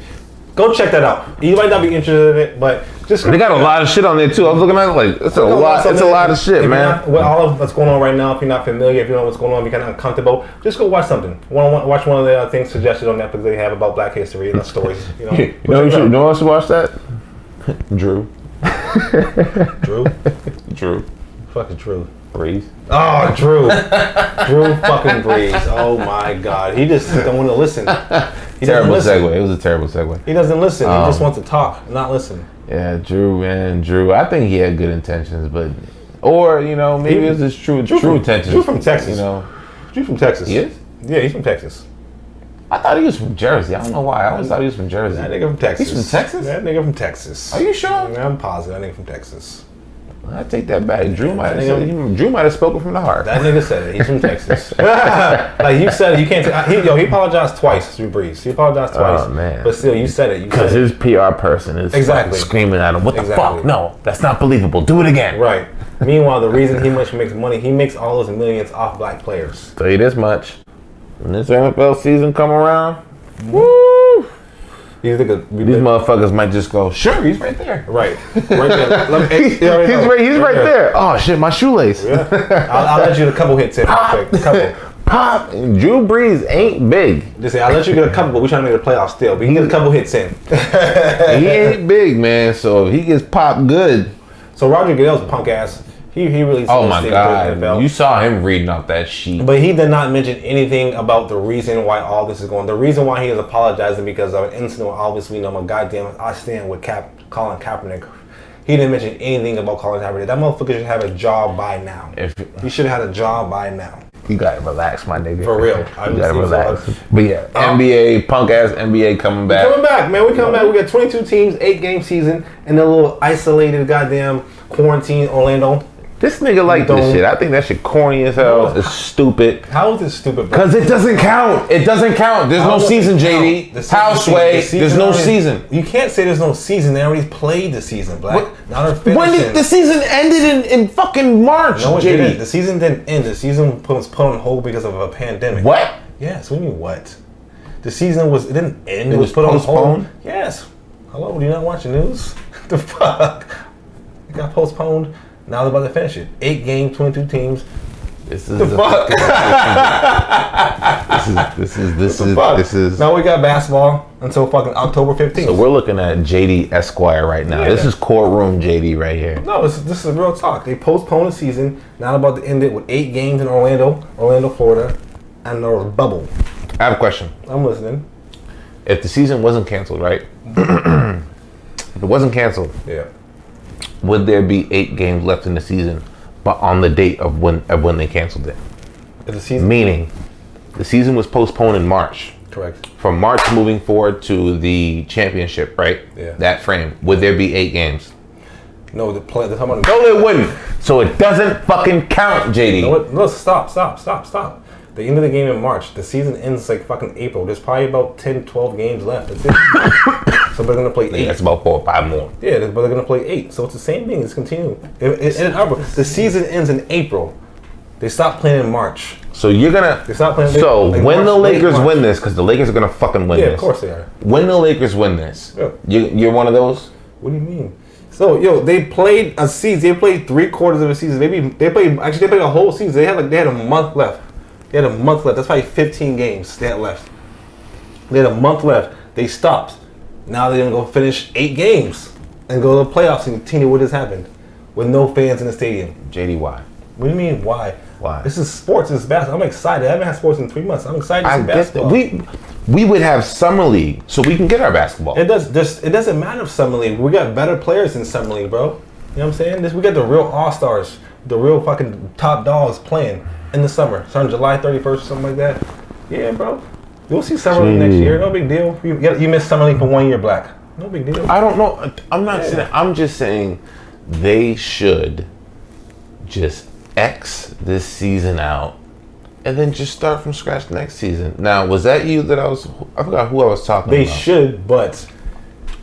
Go check that out. You might not be interested in it, but just they got a lot of shit on there too. I was looking at it like it's a lot. It's a lot of shit, man. With all of what's going on right now, if you're not familiar, if you know what's going on, if you're kind of uncomfortable, just go watch something. Watch one of the things suggested on Netflix they have about Black history and the stories. You know who else should watch that? Drew. Drew. Fucking Drew. Breeze. Oh, Drew. Drew fucking Breeze. Oh my God. He just don't want to listen. Terrible segue. It was a terrible segue. He doesn't listen. He just wants to talk, not listen. Yeah, Drew, man. Drew. I think he had good intentions, but, or, maybe it's just true intentions. Drew from Texas. Drew from Texas. He is? Yeah, he's from Texas. I thought he was from Jersey. I don't know why. I always thought he was from Jersey. That nigga from Texas. He's from Texas? That nigga from Texas. Are you sure? Yeah, I'm positive. That nigga from Texas. I take that back. Drew might have spoken from the heart. That nigga said it. He's from Texas. Like you said it. You can't. He apologized twice. Drew Brees. He apologized twice. Oh man. But still, you said it. Because his PR person is screaming at him. What the fuck? No, that's not believable. Do it again. Right. Meanwhile, the reason he makes money, he makes all those millions off black players. Tell you this much: when this NFL season come around, woo! These motherfuckers might just go, sure, he's right there. Right there. He's right there. Oh shit, my shoelace. Yeah. I'll let you get a couple hits in. Pop. And Drew Brees ain't big. Just say, I'll let you get a couple, but we're trying to make the playoffs still. But he can get a couple hits in. He ain't big, man. So if he gets popped good. So Roger Goodell's punk ass. He really. Oh my God! You saw him reading off that sheet. But he did not mention anything about the reason why all this is going. The reason why he is apologizing because of an incident. Obviously, I stand with Colin Kaepernick. He didn't mention anything about Colin Kaepernick. That motherfucker should have a job by now. He should have had a job by now. You gotta relax, my nigga. For real. You gotta relax. But yeah, NBA, punk ass NBA coming back. We're coming back, man. We coming back. We got 22 teams, 8-game season, and a little isolated goddamn quarantine Orlando. This nigga like this shit. I think that shit corny as hell. It's stupid. How is it stupid? Because it doesn't count. It doesn't count. There's no season, JD. Houseway. There's no season. You can't say there's no season. They already played the season, Black. Now they're finishing. When did the season ended in fucking March, no, it JD? didn't. The season didn't end. The season was put on hold because of a pandemic. What? Yes. What do you mean what? The season it didn't end. It was put on hold. Yes. Hello. Do you not watch the news? The fuck? It got postponed. Now they're about to finish it. 8 games, 22 teams. This is the fuck. This is. Now we got basketball until fucking October 15th. So we're looking at JD Esquire right now. Yeah. This is courtroom JD right here. No, this is real talk. They postponed the season. Now they're about to end it with 8 games in Orlando, Florida, and there was a bubble. I have a question. I'm listening. If the season wasn't canceled, right? If it wasn't canceled. Yeah. Would there be 8 games left in the season, but on the date of when they canceled it? The season, meaning, the season was postponed in March. Correct. From March moving forward to the championship, right? Yeah. That frame. Would there be 8 games? No, No, it wouldn't. So it doesn't fucking count, JD. No, stop. The end of the game in March. The season ends like fucking April. There's probably about 10, 12 games left. That's it. So they're going to play 8. That's about 4 or 5 more. Yeah, but they're going to play 8. So it's the same thing. It's continuing. The season ends in April. They stopped playing in March. So you're going to... They stopped playing So like when March, the Lakers win this, because the Lakers are going to fucking win this. Yeah, of course they are. When the Lakers win this, you're one of those? What do you mean? So, they played a season. They played 3/4 of a season. They played a whole season. They had a month left. They had a month left. That's probably 15 games they had left. They had a month left. They stopped. Now they're going to go finish 8 games and go to the playoffs and continue what has happened with no fans in the stadium. JD, why? What do you mean, why? Why? This is sports. This is basketball. I'm excited. I haven't had sports in 3 months. I'm excited to see basketball. We would have summer league so we can get our basketball. It doesn't matter if summer league. We got better players in summer league, bro. You know what I'm saying? We got the real all-stars, the real fucking top dogs playing in the summer. Starting July 31st or something like that. Yeah, bro. You'll see summer league next year. No big deal. You missed summer league for 1 year, Black. No big deal. I don't know. I'm not saying. I'm just saying they should just X this season out and then just start from scratch next season. Now, was that you that I forgot who I was talking They about. should, but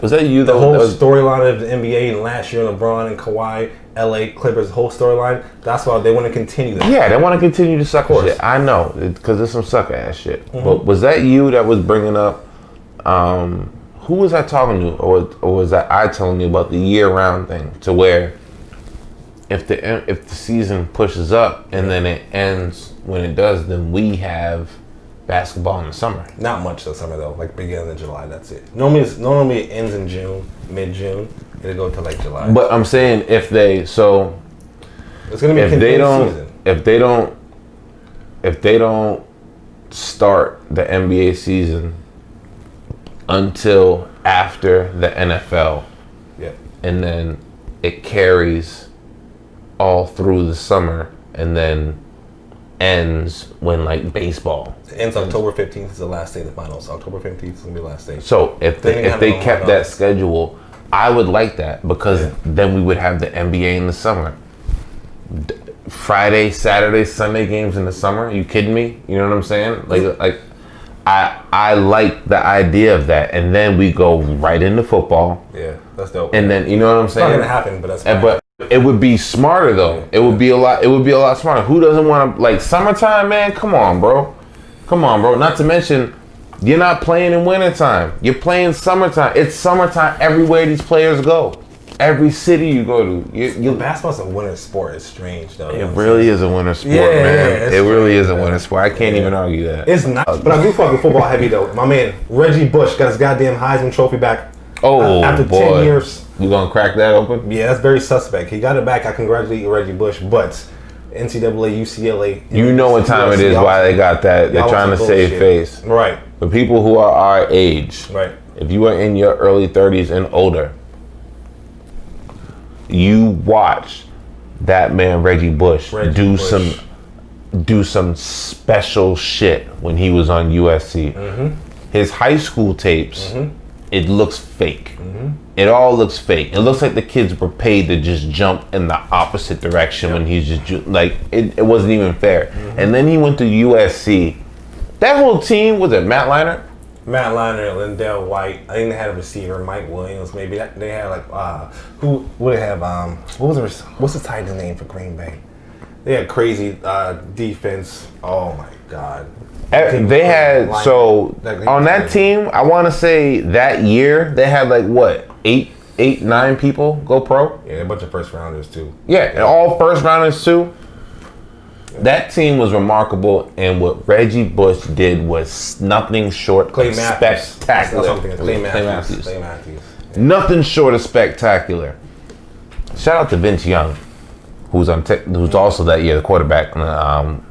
Was that you that the whole was storyline of the NBA and last year, LeBron and Kawhi, LA Clippers, the whole storyline, that's why they want to continue that. Yeah, they want to continue to sucker shit. I know, because there's some sucker ass shit. Mm-hmm. But was that you that was bringing up, who was I talking to? Or was that I telling you about the year-round thing? To where if the season pushes up and then it ends when it does, then we have basketball in the summer. Not much this summer though, like beginning of July, that's it. Normally it ends in June, mid-June. It'll go to like July. But I'm saying if they it's gonna be a continuous season. If they don't start the NBA season until after the NFL, and then it carries all through the summer and then ends when like baseball. It ends October 15th is the last day of the finals. October 15th is gonna be the last day. So if they kept that schedule, I would like that because then we would have the NBA in the summer. Friday, Saturday, Sunday games in the summer. Are you kidding me? You know what I'm saying? Like I like the idea of that, and then we go right into football. Yeah, that's dope. And then you know what I'm saying? It's not gonna happen, but that's fine. But it would be smarter though. It would be a lot smarter. Who doesn't want to like summertime, man? Come on, bro. Not to mention, you're not playing in wintertime. You're playing summertime. It's summertime everywhere these players go. Every city you go to. Basketball's a winter sport. It's strange though. It really is a winter sport, man. It really is a winter sport. I can't even argue that. It's not, but I do fucking football heavy though. My man Reggie Bush got his goddamn Heisman Trophy back. After 10 years. You gonna crack that open? Yeah, that's very suspect. He got it back. I congratulate Reggie Bush, but NCAA, UCLA. You know what time it is, why they got that. They're trying to save face. Right. For people who are our age, right. If you are in your early 30s and older, you watch that man Reggie Bush do some special shit when he was on USC. Mm-hmm. His high school tapes, it looks fake. Mm-hmm. It all looks fake. It looks like the kids were paid to just jump in the opposite direction when he's just like it wasn't even fair. Mm-hmm. And then he went to USC. That whole team was it Matt Leinart? Matt Leinart, Lindell White. I think they had a receiver, Mike Williams. Maybe they had like who would have what's the tight end name for Green Bay? They had crazy defense. Oh my god. They had on that team. I want to say that year they had like what 9 people go pro. Yeah, a bunch of first rounders too. Yeah, and all first rounders too. That team was remarkable, and what Reggie Bush did was nothing short of spectacular. Clay Matthews. Nothing short of spectacular. Shout out to Vince Young, who's also that year the quarterback on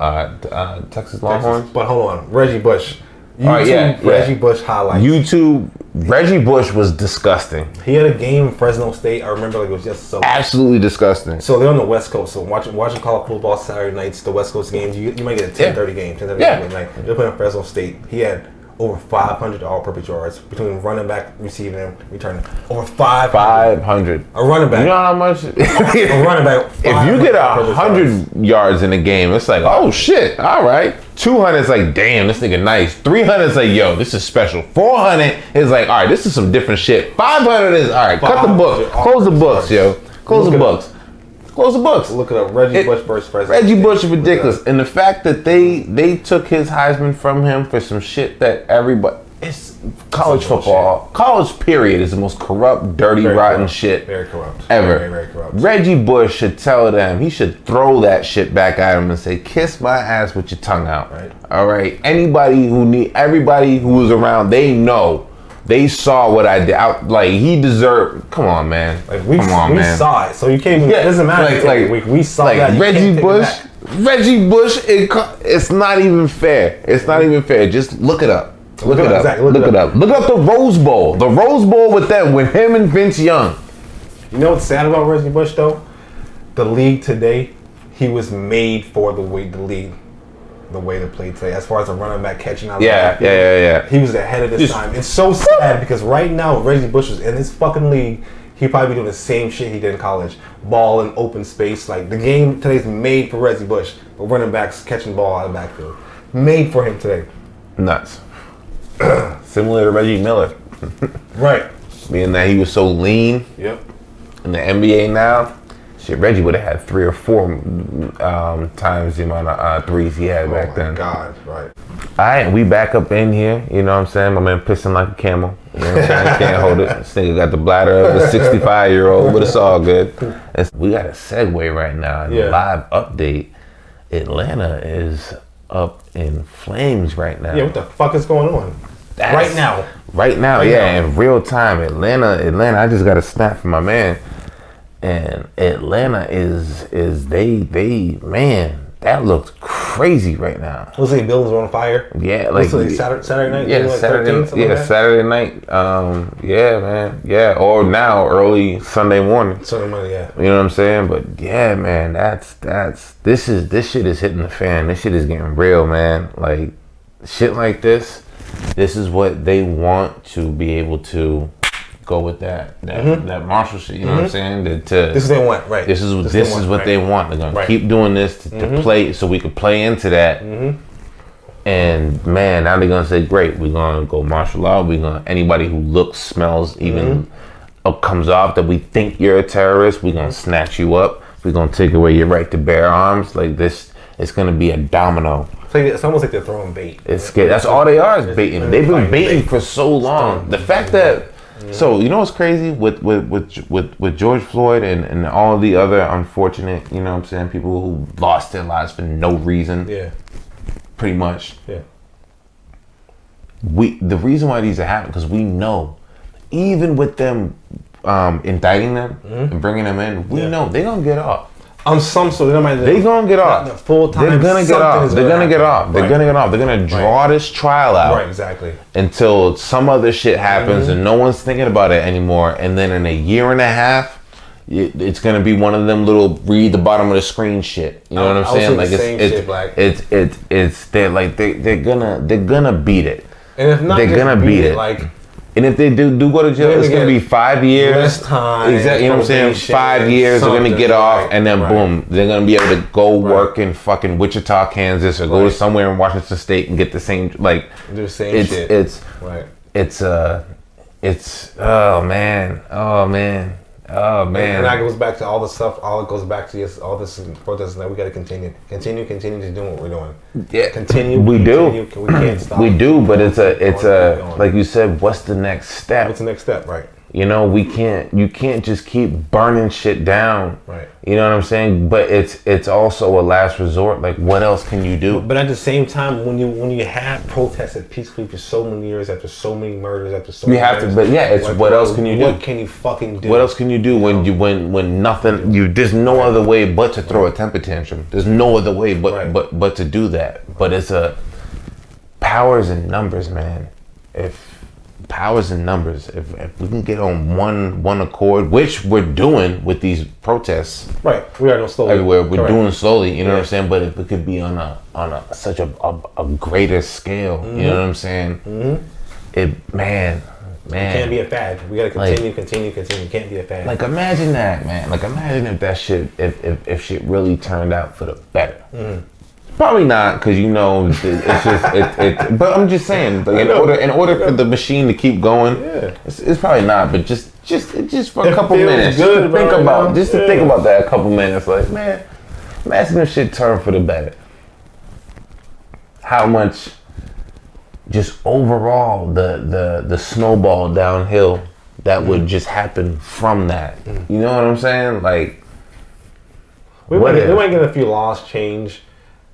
Texas Longhorns. But hold on, Reggie Bush. Reggie Bush highlights. YouTube. Reggie Bush was disgusting. He had a game in Fresno State. I remember like it was just so absolutely disgusing. So they're on the West Coast. So watching college football Saturday nights, the West Coast games. You might get a 10:30 game. 10:30 game. Like they're playing Fresno State. He had over 500 all-purpose yards between running back, receiving, and returning. Over 500. A running back. You know how much? A running back. If you get 100 yards in a game, it's like, oh shit, all right. 200 is like, damn, this nigga nice. 300 is like, yo, this is special. 400 is like, all right, this is some different shit. 500 is, all right, cut the book. Close the books, yo. Close the books. Look it up. Reggie Bush versus President. Reggie Bush is ridiculous. And the fact that they took his Heisman from him for some shit that everybody... It's college football. Shit. College, period, is the most corrupt, dirty, rotten shit very corrupt. Ever. Very corrupt. Reggie Bush should tell them, he should throw that shit back at him and say, kiss my ass with your tongue out. Right. All right? Everybody who was around, they know. They saw what I did. He deserved. Come on, man. We saw it. So you can't. It doesn't matter. We saw that. Reggie Bush. It's not even fair. It's not even fair. Just look it up. Look it up. Look up the Rose Bowl. The Rose Bowl with him and Vince Young. You know what's sad about Reggie Bush though? The league today, he was made for the way to play today. As far as a running back catching out. Yeah. He was ahead of his time. It's so sad because right now Reggie Bush was in this fucking league. He'd probably be doing the same shit he did in college. Ball in open space. Like the game today's made for Reggie Bush. running backs catching ball out of the backfield. Made for him today. Nuts. Similar to Reggie Miller. Right. Being that he was so lean. Yep. In the NBA now, shit, Reggie would have had 3 or 4 times the amount of threes he had back then. Oh my God, right. All right, we back up in here. You know what I'm saying? My man pissing like a camel. You know what I'm saying? Can't hold it. This nigga got the bladder of a 65-year-old, but it's all good. We got a segue right now. In the live update, Atlanta is up in flames right now. Yeah, what the fuck is going on? Right now, in real time. Atlanta, I just got a snap from my man. And Atlanta is they man, that looks crazy right now. Looks like buildings are on fire. Yeah, like Saturday night. Yeah, like Saturday. 13, like Saturday night. Yeah, man. Yeah, or now early Sunday morning. Sunday morning, yeah. You know what I'm saying? But yeah, man, this shit is hitting the fan. This shit is getting real, man. Like shit like this. This is what they want to be able to go with that Marshall shit. You know what I'm saying? This is what they want, right? This is what they want. They're gonna keep doing this to play, so we could play into that. And man, now they're gonna say, great, we're gonna go martial law. We're gonna anybody who looks, smells, even comes off that we think you're a terrorist, we're gonna snatch you up. We're gonna take away your right to bear arms. Like this, it's gonna be a domino. It's almost like they're throwing bait. It's scary. That's all they are is baiting. They've been baiting for so long. The fact that so you know what's crazy with George Floyd and all the other unfortunate, you know what I'm saying, people who lost their lives for no reason. Yeah. Pretty much. Yeah. The reason why these are happening, because we know, even with them indicting them and bringing them in, we know they're gonna get off. They're gonna get off. Full time. They're gonna get off. They're gonna get off. They're gonna get off. They're gonna draw this trial out. Right, exactly. Until some other shit happens and no one's thinking about it anymore. And then in a year and a half, it's gonna be one of them little read the bottom of the screen shit. You know what I'm saying? Like they're gonna beat it. And if not, they're gonna beat it. Like. And if they do go to jail, it's going to be 5 years. Less time. Exactly. You know what I'm saying? 5 years, they're going to get off, and then boom, they're going to be able to go work in fucking Wichita, Kansas, or go to somewhere in Washington State and get the same, like, do the same shit. It's oh man. And that goes back to all the stuff. All it goes back to all this protest. That we got to continue to do what we're doing. Yeah, continue. We do. We can't stop. We do, but it's a like you said. What's the next step? What's the next step? Right. You know, you can't just keep burning shit down. Right. You know what I'm saying? But it's also a last resort. Like, what else can you do? But at the same time, when you have protested peacefully for so many years, after so many murders, after so many years, but yeah, it's like, what else can you do? What can you fucking do? What else can you do when nothing? There's no other way but to throw a temper tantrum. There's no other way but to do that. But it's powers in numbers, man. If we can get on one accord, which we're doing with these protests, right? We are doing slowly everywhere. We're doing slowly, you know what I'm saying. But if it could be on such a greater scale, you know what I'm saying. It man, it can't be a fad. We gotta continue. Can't be a fad. Like imagine that, man. Like imagine if that shit, if shit really turned out for the better. Probably not, because you know it's just but I'm just saying, like, in order for the machine to keep going, it's probably not. But just for a couple minutes, just to think about that a couple minutes. Like, man, imagine if shit turned for the better. How much, just overall, the snowball downhill that would just happen from that. You know what I'm saying? Like, we might get a few laws changed.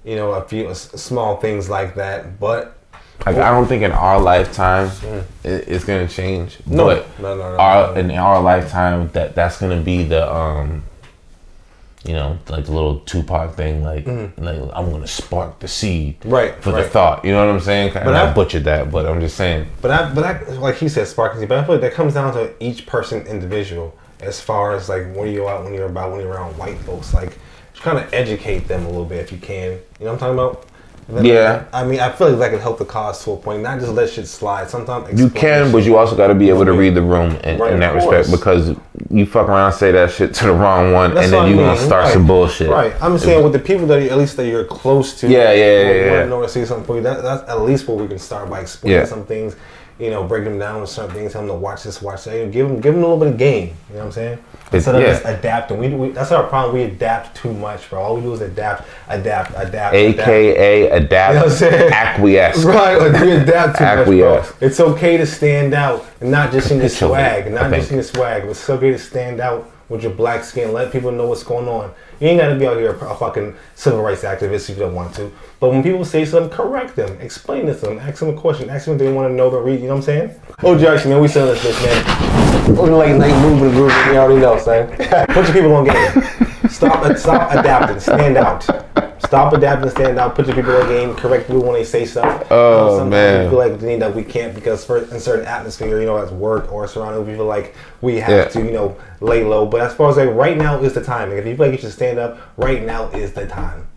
You know, a few small things like that, but like I don't think in our lifetime it's gonna change. No. In our lifetime, that's gonna be the you know, like the little Tupac thing, like I'm gonna spark the seed for the thought. You know what I'm saying? But I butchered that, but I'm just saying. But I like he said, sparking seed. But I feel like that comes down to each person individual, as far as like when you're around white folks, like. Kind of educate them a little bit if you can. You know what I'm talking about? Yeah. I mean, I feel like that could help the cause to a point. Not just let shit slide. Sometimes You can, but you also got to be able to read the room in that respect, course. because you fuck around and say that shit to the wrong one, and then you're going to start some bullshit. Right. I'm saying with the people that at least that you're close to. Yeah. Want to know or say something for you. That's at least where we can start by explaining some things. You know, break them down with certain things. Tell them to watch this, watch that. Give them a little bit of game. You know what I'm saying? Instead of just adapting. We that's our problem. We adapt too much, bro. All we do is adapt. AKA adapt, you know what I'm saying? Acquiesce. Right, like we adapt too much, bro. It's okay to stand out, and not just in your swag. Not just in your swag. It's okay to stand out with your black skin. Let people know what's going on. You ain't got to be out here a fucking civil rights activist if you don't want to. But when people say something, correct them. Explain it to them. Ask them a question. Ask them if they want to know the reason. You know what I'm saying? OGIceCream, man, we selling this bitch, man. We're like moving, grooving. You already know, son. Put your people on game. Stop adapting. Stand out. Stop adapting, stand out. Put your people on game. Correct people when they say stuff. Oh, man. We feel like we need that we can't because in certain atmosphere, you know, as work or surrounding, we feel like we have to, you know, lay low. But as far as like right now is the time. Like, if you feel like you should stand up, right now is the time.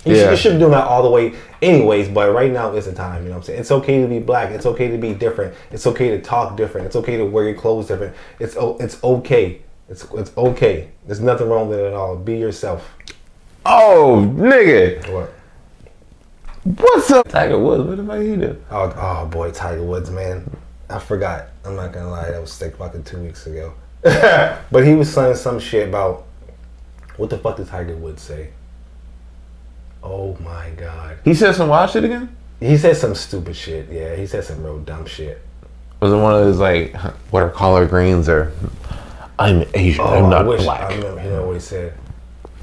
You should be doing that all the way anyways, but right now is the time, you know what I'm saying? It's okay to be black. It's okay to be different. It's okay to talk different. It's okay to wear your clothes different. It's okay. It's okay. There's nothing wrong with it at all. Be yourself. Oh, nigga. What? What's up? Tiger Woods, what the fuck he do? Oh boy, Tiger Woods, man. I forgot. I'm not gonna lie. That was like fucking 2 weeks ago. But he was saying some shit about, what the fuck did Tiger Woods say? Oh my God. He said some wild shit again? He said some stupid shit. Yeah, he said some real dumb shit. Was it one of those like, what are collard greens, or I'm Asian, I'm not black? I remember, you know what he said.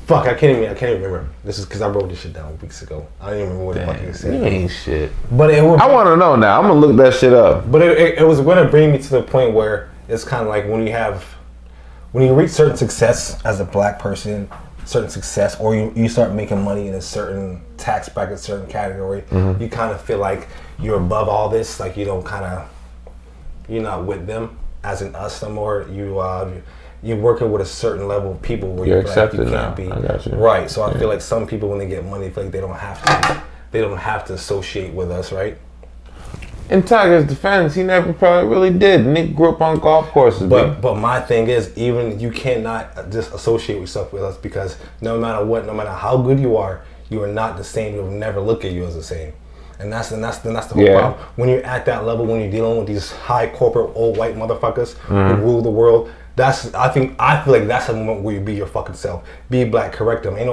Fuck, I can't even remember. This is because I wrote this shit down weeks ago. I don't even remember what the fuck he said. You ain't shit. But I want to know now. I'm gonna look that shit up. But it was gonna bring me to the point where it's kind of like when you reach certain success as a black person, certain success, or you start making money in a certain tax bracket, certain category, you kind of feel like you're above all this. Like you don't you're not with them as in us no more. You're working with a certain level of people where you're accepted like you can't be. I got you. Right. So I feel like some people when they get money feel like they don't have to associate with us, right? In Tiger's defense, he never probably really did. Nick grew up on golf courses. But my thing is, even you cannot just associate yourself with us because no matter what, no matter how good you are not the same. You'll never look at you as the same. And that's the whole problem. When you're at that level, when you're dealing with these high corporate old white motherfuckers who rule the world, I feel like that's a moment where you be your fucking self. Be black, correct them. Ain't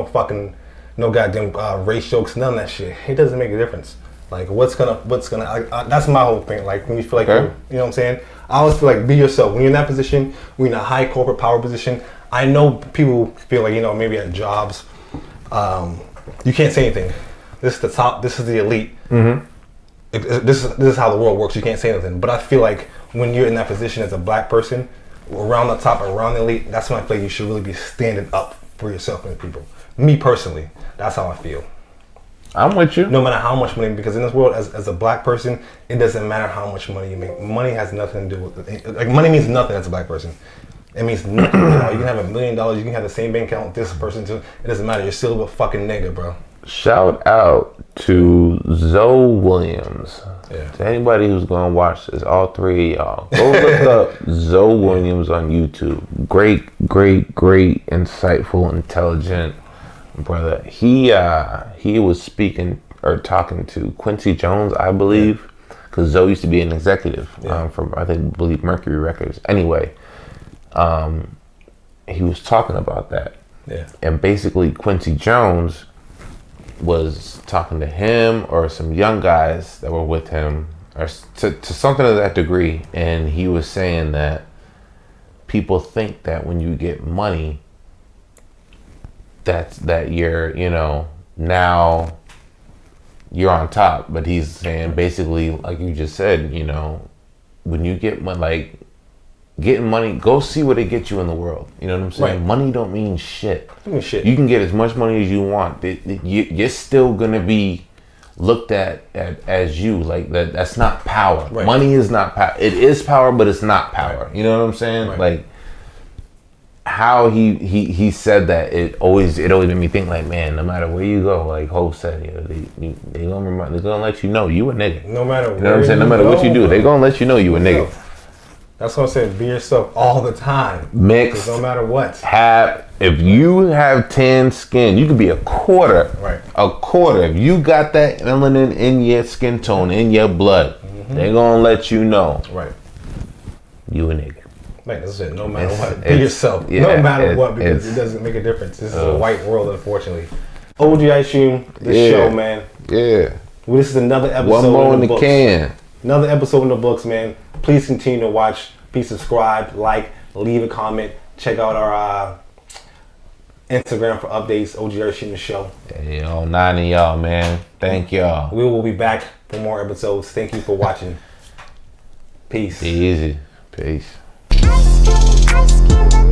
no goddamn race jokes, none of that shit. It doesn't make a difference. Like what's gonna that's my whole thing. Like when you feel like you know what I'm saying? I always feel like be yourself. When you're in that position, when you're in a high corporate power position, I know people feel like, you know, maybe at jobs, you can't say anything. This is the top, this is the elite. This is how the world works. You can't say anything. But I feel like when you're in that position as a black person, around the top, around the elite, that's when I feel like you should really be standing up for yourself and people. Me personally, that's how I feel. I'm with you. No matter how much money, because in this world, as a black person, it doesn't matter how much money you make. Money has nothing to do with it. Like money means nothing as a black person. It means nothing. You know, you can have $1 million, you can have the same bank account with this person too. It doesn't matter. You're still a fucking nigga, bro. Shout out to Zoe Williams. Yeah. To anybody who's gonna watch this, all three of y'all, go look up Zoe Williams on YouTube. Great, insightful, intelligent brother. He was speaking or talking to Quincy Jones, I believe, because Zoe used to be an executive from I believe Mercury Records. Anyway, he was talking about that. Yeah. And basically Quincy Jones was talking to him or some young guys that were with him or to something of that degree, and he was saying that people think that when you get money that you're, you know, now you're on top. But he's saying basically, like you just said, you know, when you get money, like getting money, go see what it gets you in the world. You know what I'm saying? Right. Money don't mean shit. You can get as much money as you want. You're still gonna be looked at as you. Like that's not power. Right. Money is not power. It is power, but it's not power. Right. You know what I'm saying? Right. Like how he said that, it always made me think like, man, no matter where you go, like Hope said, they gonna let you know you a nigga. No matter you know what I'm saying, no matter what you do, they gonna let you know you a nigga. That's what I'm saying. Be yourself all the time. Mixed. No matter what. If you have tan skin, you could be a quarter. Right. A quarter. If you got that melanin in your skin tone, in your blood, they gonna let you know. Right. You a nigga. Man, that's it. No matter what, be yourself. Yeah, no matter what, because it doesn't make a difference. This is a white world, unfortunately. OGIceCream The Show, man. Yeah. Well, this is another episode. One more in the can. Another episode in the books, man. Please continue to watch. Please subscribe, like, leave a comment. Check out our Instagram for updates. OGIceCream The Show. Hey, all 9 of y'all, man. Thank y'all. We will be back for more episodes. Thank you for watching. Peace. Be easy. Peace. Ice cream,